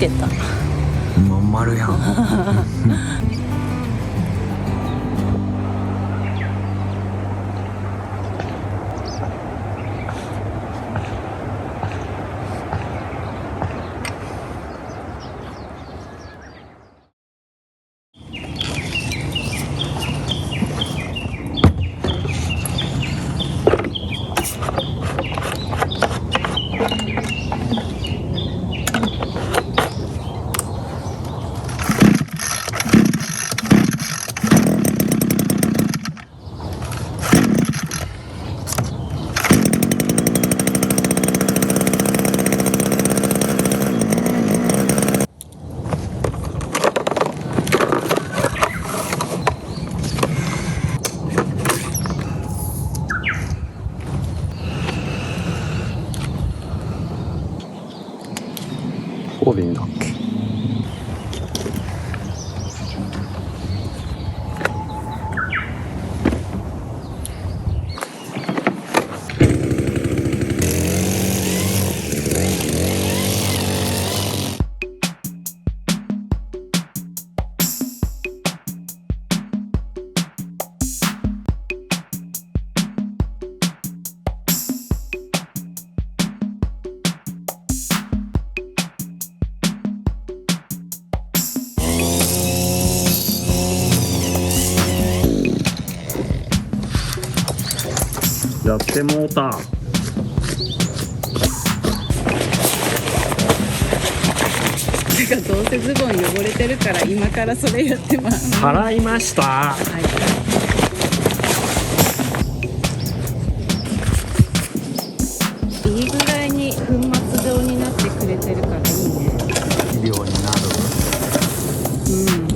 けた。まん丸やんここでいいんだっけ。やってもうた。なんかどうせズボン汚れてるから今からそれやってます。払いました。はい。いいぐらいに粉末状になってくれてるからいいね。肥料になる。うん。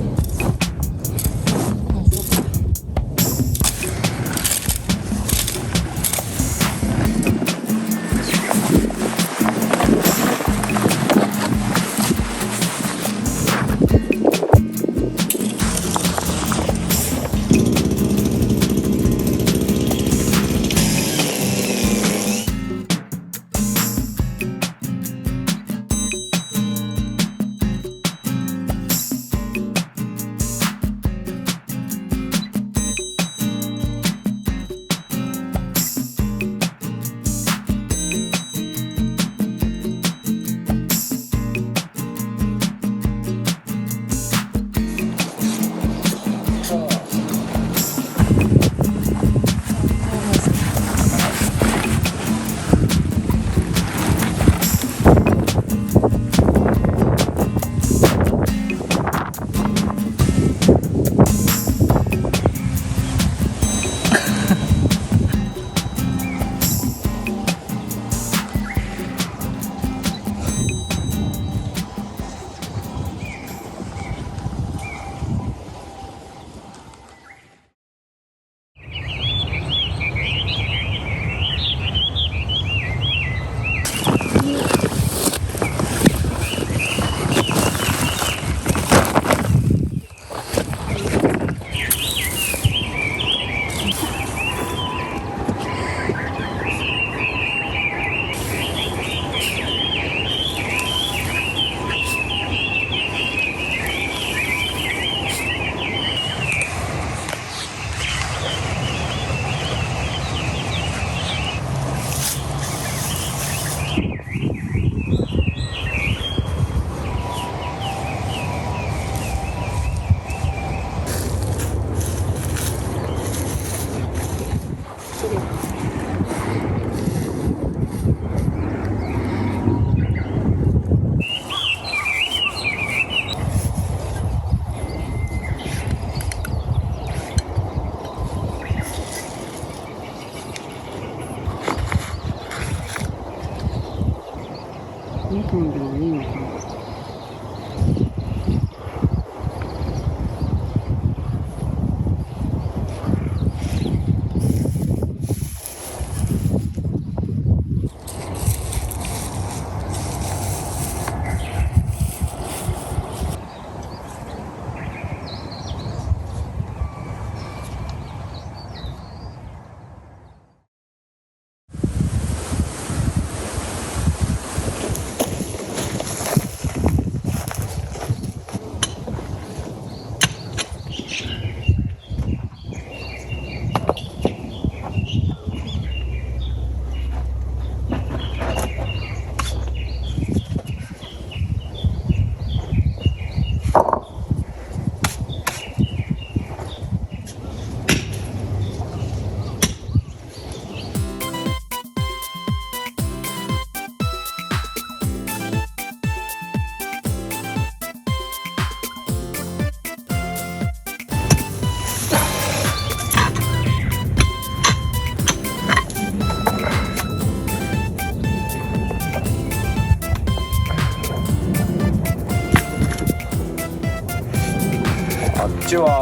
2本でもいいのかな。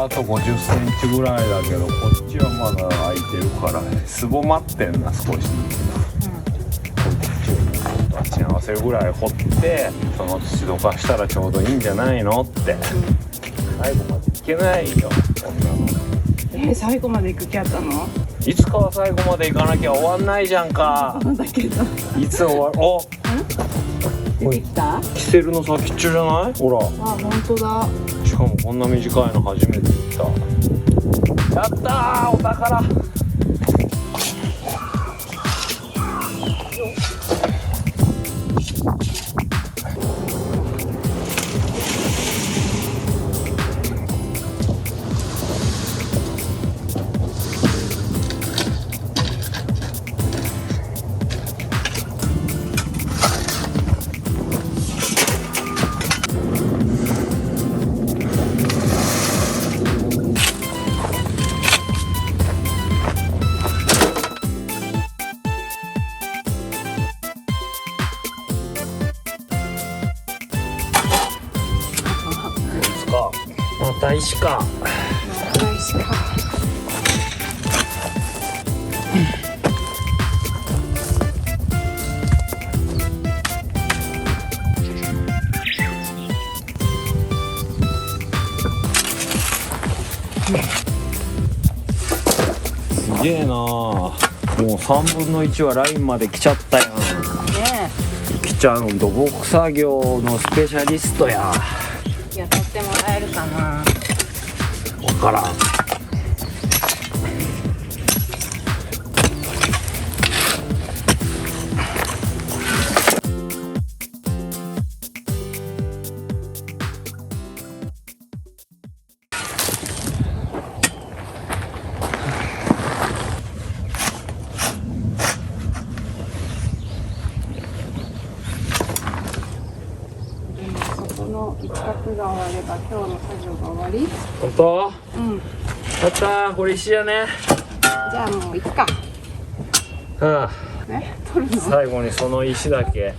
からあと50センチぐらいだけど、こっちはまだ空いてるからすぼまってんな、少しずつな。こっちをもうちょっとあっちに合わせるぐらい掘って、その土どかしたらちょうどいいんじゃないのって。最後までいけないよこんなの。最後まで行く気あったの？いつかは最後まで行かなきゃ終わんないじゃんか。そうだけど。いつ終わる？お、出てきた？キセルの先っちょじゃない？ほら。あ、本当だ。しかもこんな短いの初めて見た。やったー、お宝。また石か。石か。すげえな。もう3分の1はラインまで来ちゃったやん。ねきちゃん土木作業のスペシャリストや。え。雇ってもらえるかな。わからん。その一角が終われば今日の作業が終わり。本当？うん。やったー、これ石やね。じゃあもう行くか。あね、取るの？最後にその石だけ。分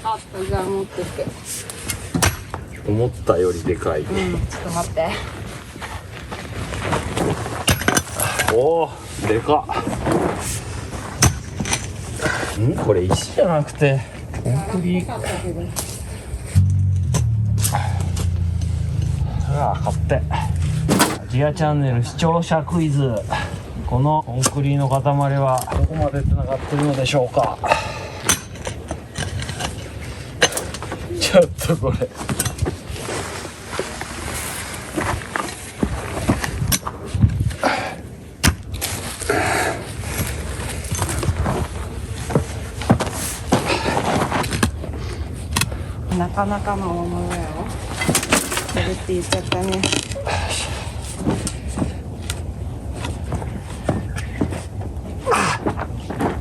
かった。じゃあ持ってって。思ったよりでかい。うん。ちょっと待って。おー、でかっ。これ石じゃなくてコンクリ。買ってジアチャンネル視聴者クイズ。このコンクリの塊はどこまでつながってるのでしょうか。ちょっとこれなかなかの大物だよ。それって言っちゃったね。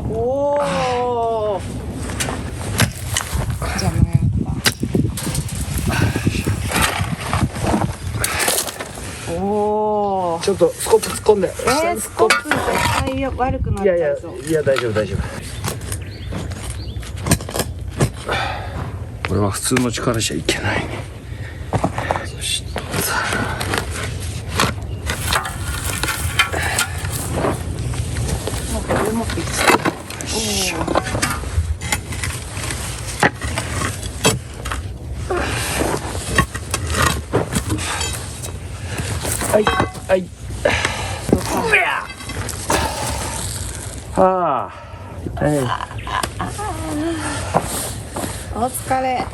おお。邪魔やった。おお。ちょっとスコップ突っ込んで。スコップ絶対悪くなっちゃうぞ。いや大丈夫大丈夫。これは普通の力じゃいけないね。そしたらもうこれ持ってきちゃう。はいはい。はあ。はい。お疲れ。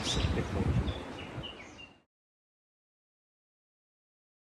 吸ってこう